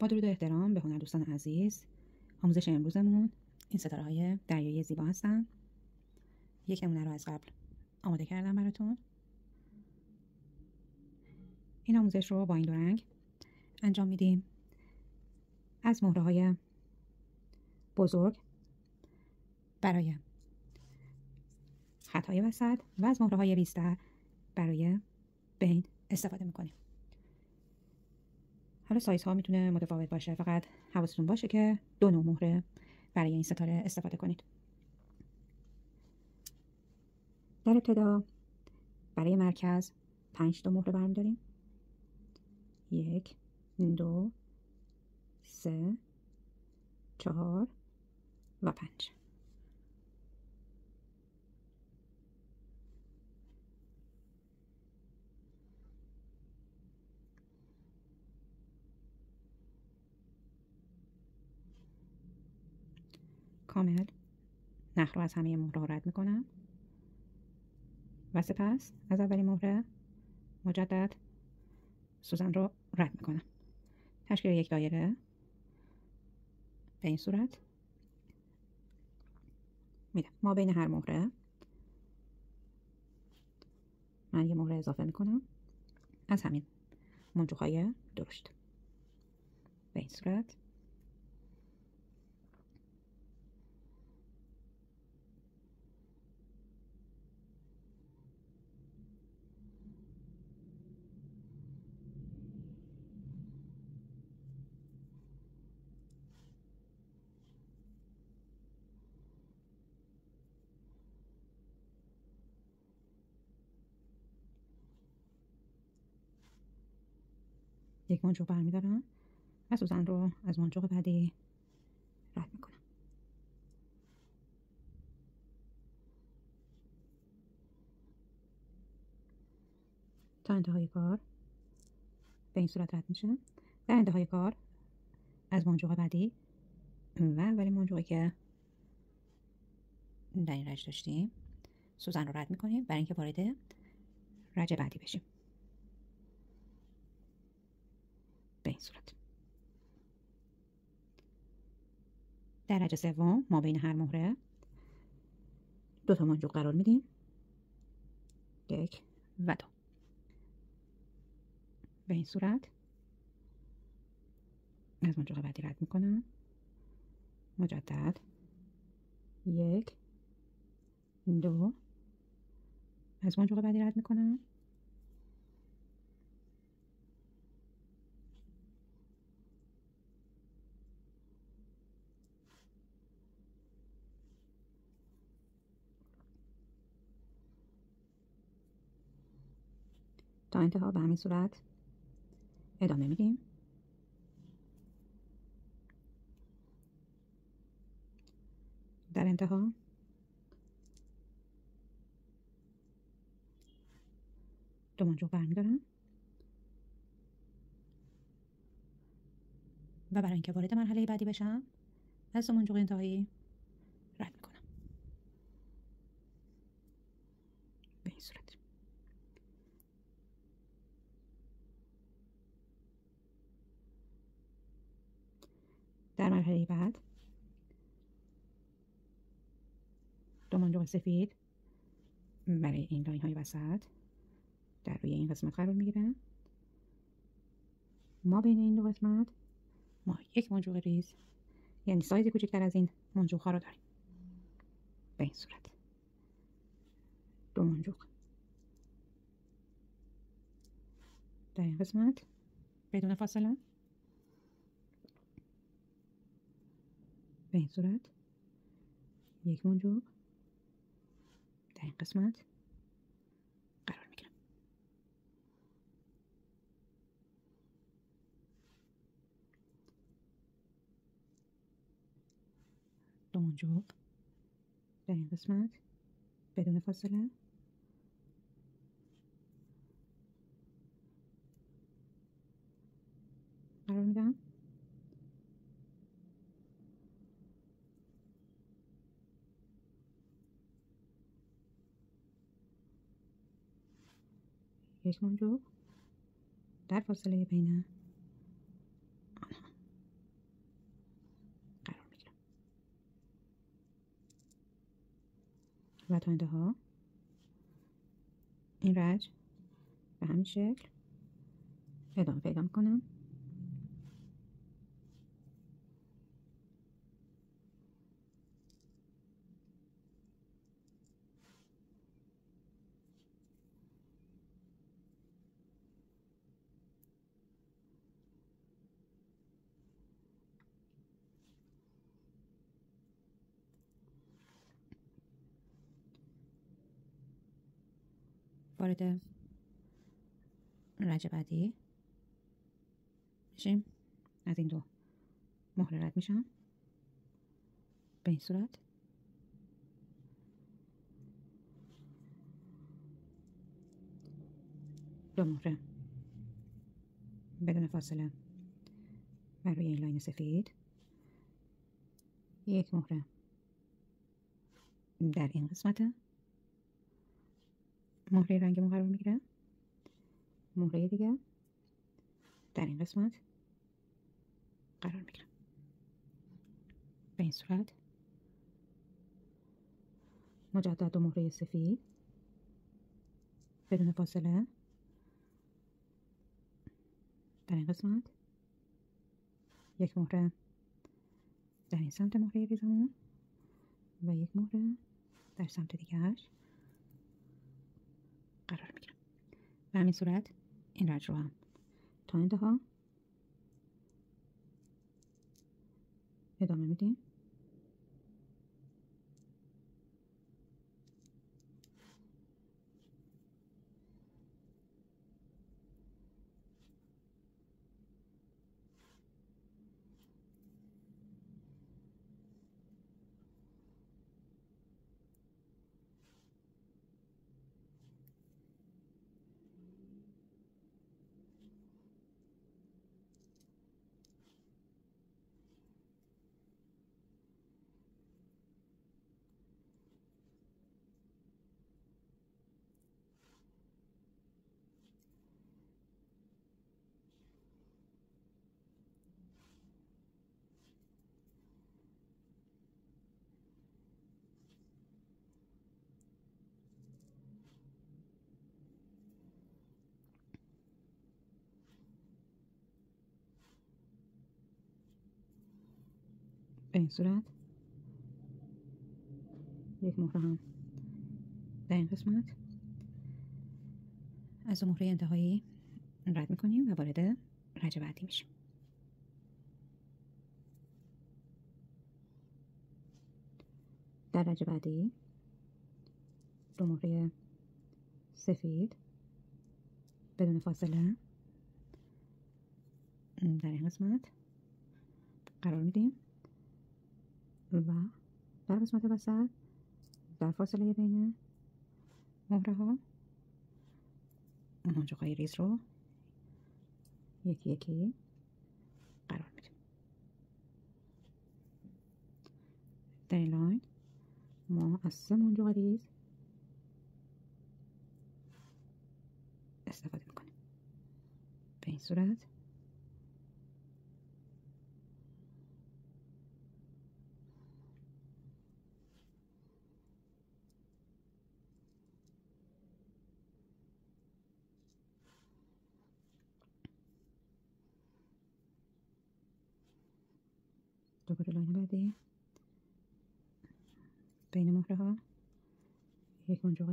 با درود و احترام به هنردوستان عزیز. آموزش امروزمون این ستاره های دریایی زیبا هستن. یک نمونه رو از قبل آماده کردم براتون. این آموزش رو با این دو رنگ انجام میدیم. از مهره های بزرگ برای خطهای وسط و از مهره های بیشتر برای بین استفاده میکنیم. حالا سایز ها میتونه متفاوت باشه، فقط حواستون باشه که 2 نوع مهره برای این ستاره استفاده کنید. در ابتدا برای مرکز 5 تا مهره برمی‌داریم. 1 2 3 4 و 5. کامل نخ رو از همه مهره رد میکنم و سپس از اولین مهره مجدد سوزن رو رد میکنم. تشکیل یک دایره به این صورت میدم. ما بین هر مهره من یه مهره اضافه میکنم از همین منجوقای درشت به این صورت. یک منجوق برمیدارم و سوزن رو از منجوق بعدی رد میکنم. تا انتهای کار به این صورت رد میشه. در انتهای کار از منجوق بعدی و اولین منجوقی که در این رج داشتیم سوزن رو رد میکنیم برای اینکه وارد رج بعدی بشیم به این صورت. در رج سوم ما بین هر مهره 2 تا منجوق قرار میدیم. 1 و 2 به این صورت. از منجوق بعدی رد میکنم. مجدد 1 2 از منجوق بعدی رد میکنم. تا انتها به همین صورت ادامه میدیم. در انتها 2 منجوق برمیدارم و برای اینکه وارد مرحله بعدی بشم از 2 منجوق انتهایی رد میکنم به این صورت. در مرحله بعد 2 منجوق سفید برای این لاین های وسط در روی این قسمت قرار میگیرن. ما بین این 2 قسمت ما 1 منجوق ریز یعنی سایز کوچکتر از این منجوق ها رو داریم به این صورت. 2 منجوق در این قسمت بدون فاصله به این صورت. 1 منجوق در این قسمت قرار میگیرم. دو منجوق در این قسمت بدون فاصله قرار میدم. یک منجوق در فاصله بین آنها و تا انتها این رج به همین شکل ادامه پیدا میکنم. وارد رج بعدی میشیم. از این دو مهره رد میشم به این صورت. دو مهره بدون فاصله بر روی این لاین سفید، یک مهره در این قسمت مهره رنگمون قرار میگیره، مهره دیگه در این قسمت قرار میگیره به این صورت. مجدد دو مهره سفید بدون فاصله در این قسمت، یک مهره در این سمت مهره ریزمون و یک مهره در سمت دیگرش قرار میگیره. به همین صورت این رج رو هم تا انتها ادامه میدیم. به این صورت یک مهره هم در این قسمت از مهره انتهایی رد میکنیم و وارد رج بعدی میشیم. در رج بعدی دو مهره سفید بدون فاصله در این قسمت قرار میدیم و در قسمت وسط در فاصله بین مهره ها ناجوقای ریز رو یکی یکی قرار میدیم. در این لاین ما از 3 منجوق ریز استفاده میکنیم به این صورت. دوباره لاین بعدی بین مهره ها یک منجوق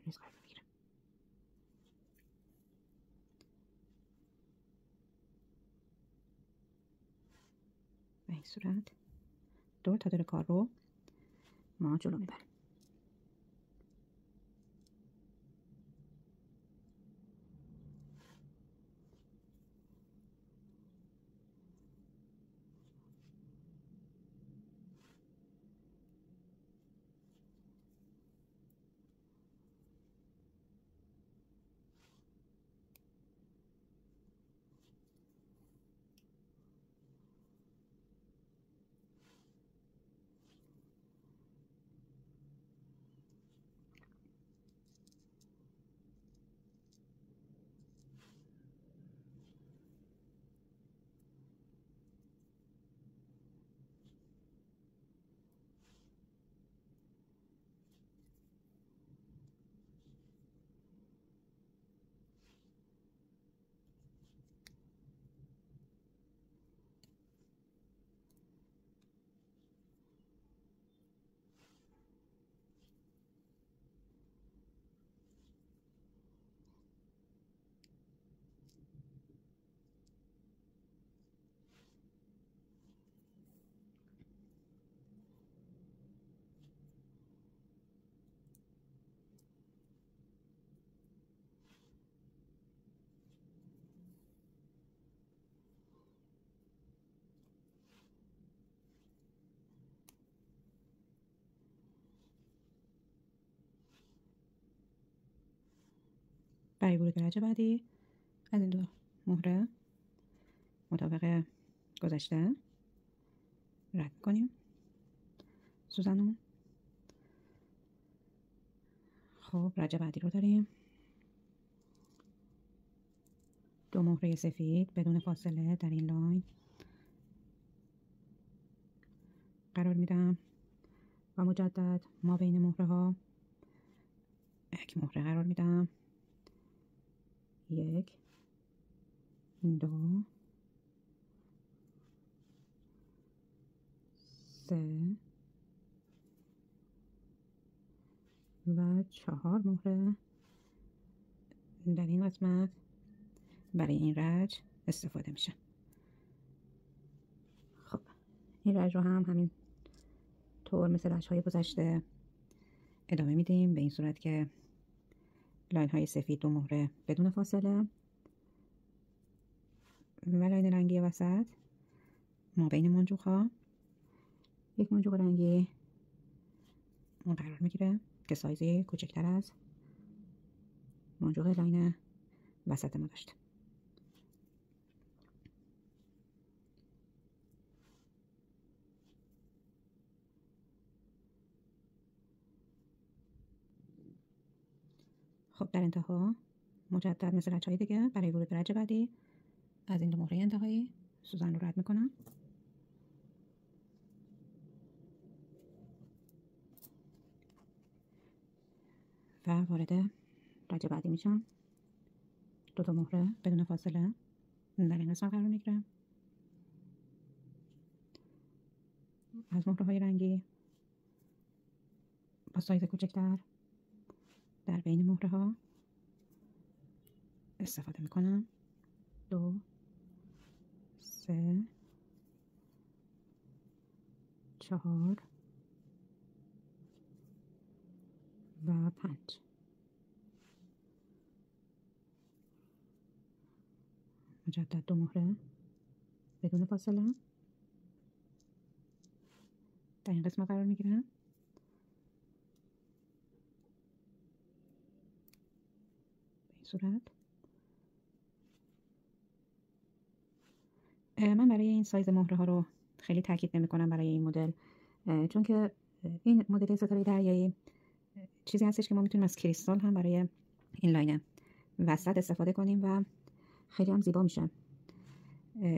ریز قرار میگیره. به این صورت دور تا دور کار رو ما جلو میبریم. برای ورود به رج بعدی از این دو مهره مطابق گذشته رد میکنیم سوزنمون. خب رج بعدی رو داریم. دو مهره سفید بدون فاصله در این لاین قرار میدم و مجدد ما بین مهره ها یک مهره قرار میدم. 1 2 3 و 4 مهره در این قسمت برای این رج استفاده میشه. خب این رج رو همین طور مثل رج های گذشته ادامه میدیم به این صورت که لاین های سفید دو مهره بدون فاصله و لاین رنگی وسط ما بین منجوق ها یک منجوق رنگی اون قرار میگیره که سایزی کوچکتر از منجوق لاین وسط ما داشته. خب در انتها مجدد مثل رج های دیگه برای ورود به رج بعدی از این دو مهره انتهایی سوزن رو رد میکنم و وارد رج بعدی میشم. دو تا مهره بدون فاصله در این قسمت قرار میگیره. از مهره های رنگی با سایز کوچکتر در بین مهره ها استفاده میکنم. 2 3 4 و 5. مجدد دو مهره بدون فاصله در این قسمت قرار میگیرم. به این صورت من برای این سایز مهره ها رو خیلی تاکید نمی کنم برای این مدل، چون که این مدل ستاره دریایی چیزی هستش که ما میتونیم از کریستال هم برای این لاین وسط استفاده کنیم و خیلی هم زیبا میشه.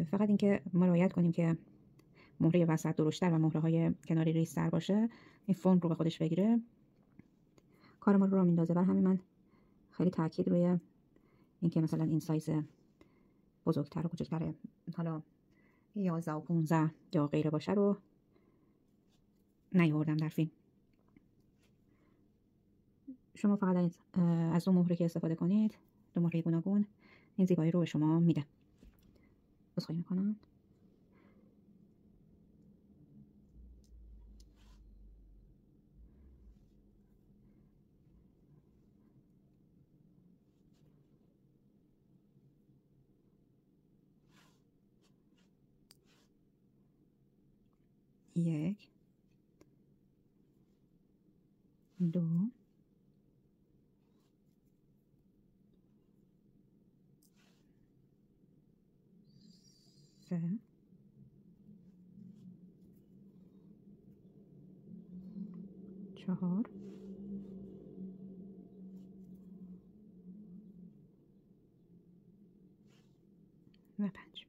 فقط اینکه ما رعایت کنیم که مهره وسط درشتر و مهره های کناری ریزتر باشه، این فرم رو به خودش بگیره، کار ما رو راه میندازه. بر همین من خیلی تاکید روی اینکه مثلا این سایز بزرگتر و کوچکتر، حالا 11 و 15 یا غیره باشه رو نیاوردم در فیلم. شما فقط از دو مهره که استفاده کنید، دو مهره گوناگون، این زیبایی رو به شما میده. عذرخواهی میکنم. یک 2 3 4 و 5.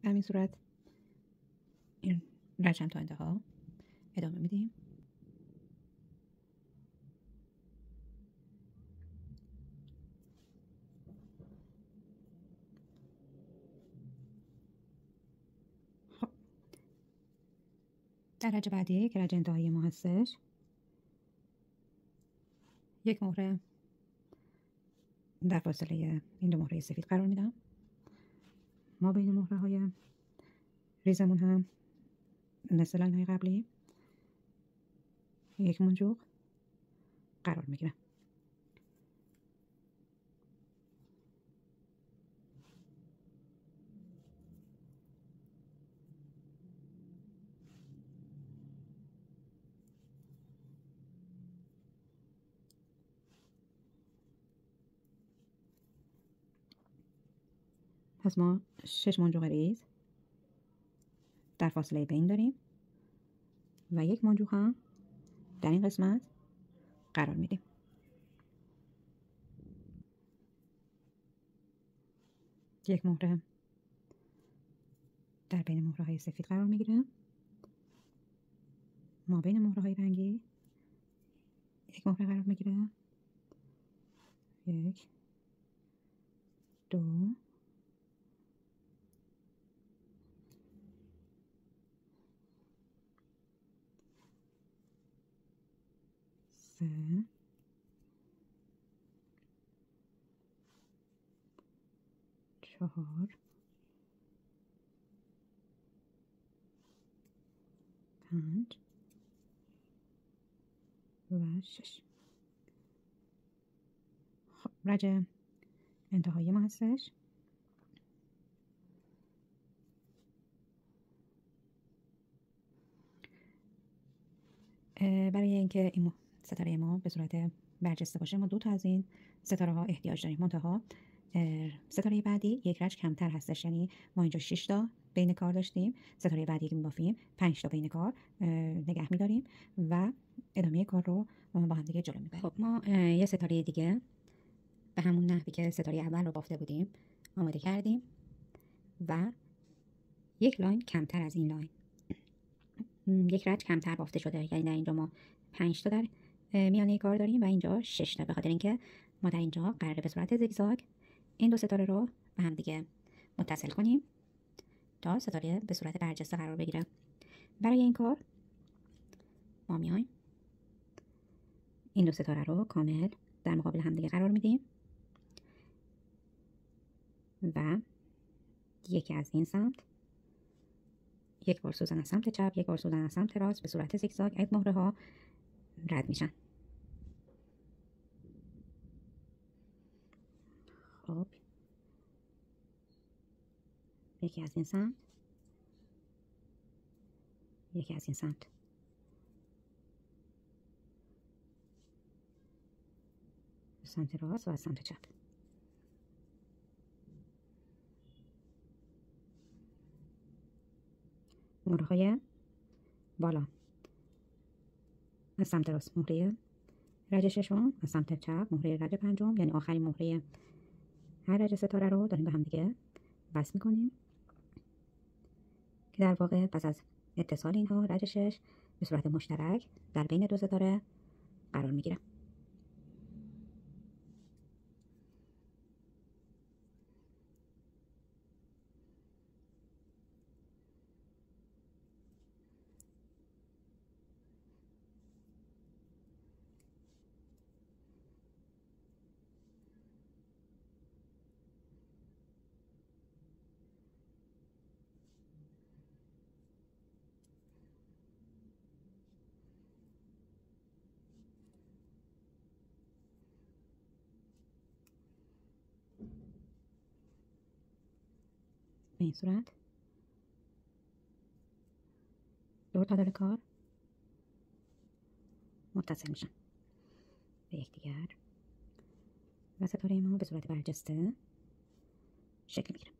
به همین صورت این رجم تا انتها ادامه میدیم. خب در رج بعدی که رج انتهایی ما هستش، یک مهره در فاصله این دو مهره سفید قرار میدم. ما بین مهره های ریزمون هم مثل لاین های قبلی یک منجوق قرار میگیره. پس ما 6 منجوق ریز در فاصله بین داریم و یک منجوق هم در این قسمت قرار میدیم. یک مهره در بین مهره های سفید قرار میگیره، ما بین مهره های رنگی یک مهره قرار میگیره، یک، دو، سه، چهار، پنج و شش. خب رج انتهایی ما هستش. برای اینکه این ستاره ما به صورت برجسته باشه ما 2 تا از این ستاره ها احتیاج داریم. منتها ستاره بعدی یک رج کمتر هستش، یعنی ما اینجا 6 تا بین کار داشتیم، ستاره بعدی که می‌بافیم 5 تا بین کار نگه می‌داریم و ادامه کار رو با هم دیگه جلو می‌بریم. خب ما یه ستاره دیگه به همون نحوی که ستاره اول رو بافته بودیم آماده کردیم و یک لاین کمتر از این لاین، یک رج کمتر بافته شده، یعنی در اینجا ما 5 تا در میانه کار داریم و اینجا 6 تا، به خاطر اینکه ما در اینجا قراره به صورت زیگزاگ این 2 ستاره رو به هم دیگه متصل کنیم تا ستاره به صورت برجسته قرار بگیره. برای این کار ما میایم این 2 ستاره رو کامل در مقابل هم دیگه قرار میدیم و یکی از این سمت یک بار سوزن از سمت چپ، یک بار سوزن از سمت راست به صورت زیگزاگ این مهره ها رد میشن. خب یکی از این سمت، یکی از این سمت، سمت راست و از سمت چپ. مهره های بالا از سمت راست مهره رج ششم، از سمت چپ مهره رج پنجم، یعنی آخرین مهره هر رج ستاره رو داریم به هم دیگه وصل میکنیم که در واقع پس از اتصال اینها رج شش به صورت مشترک در بین 2 ستاره قرار میگیره. به این صورت 2 تا دل کار متصل میشن به یکدیگر و ستاره ما به صورت برجسته شکل میگیره.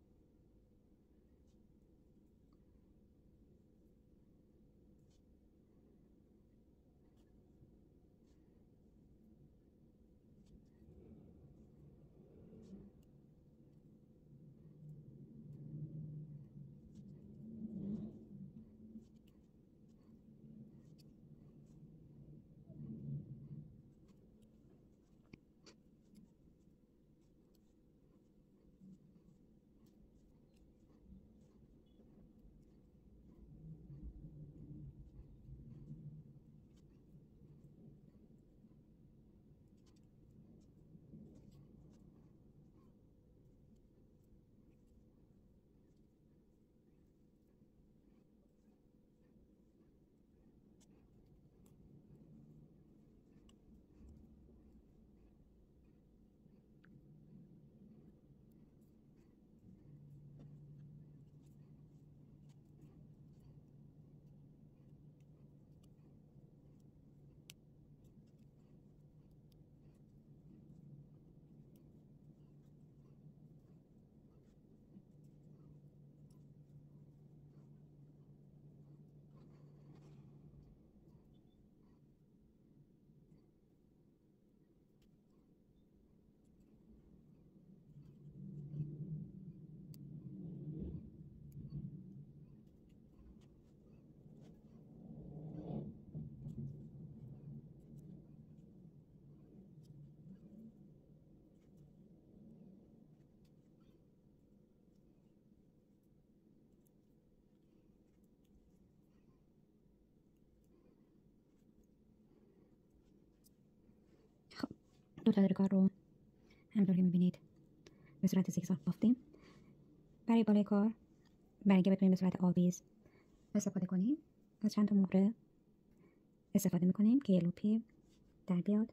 دو تا کار رو همونطور که میبینید به صورت زیگزاگ بافتیم. برای بالای کار، برای اینکه بتونیم به صورت آویز استفاده کنیم، از چند تا مهره استفاده میکنیم که یه لوپی در بیاد.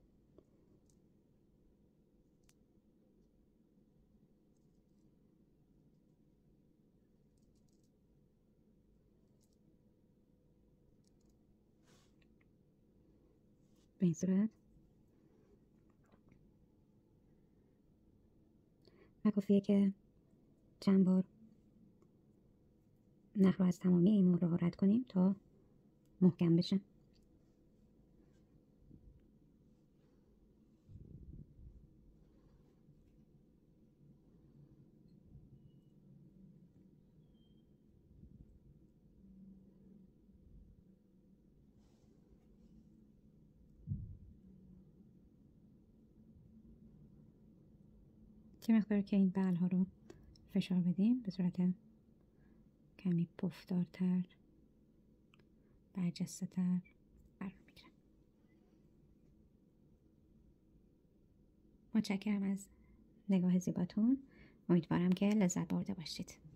به این صورت و کافیه که چند بار نخ رو از تمامی این مهره ها رد کنیم تا محکم بشه. چه مقدار که این بل ها رو فشار بدیم به صورت کمی پفدارتر، برجسته تر قرار میگیره. متشکرم از نگاه زیباتون. امیدوارم که لذت برده باشید.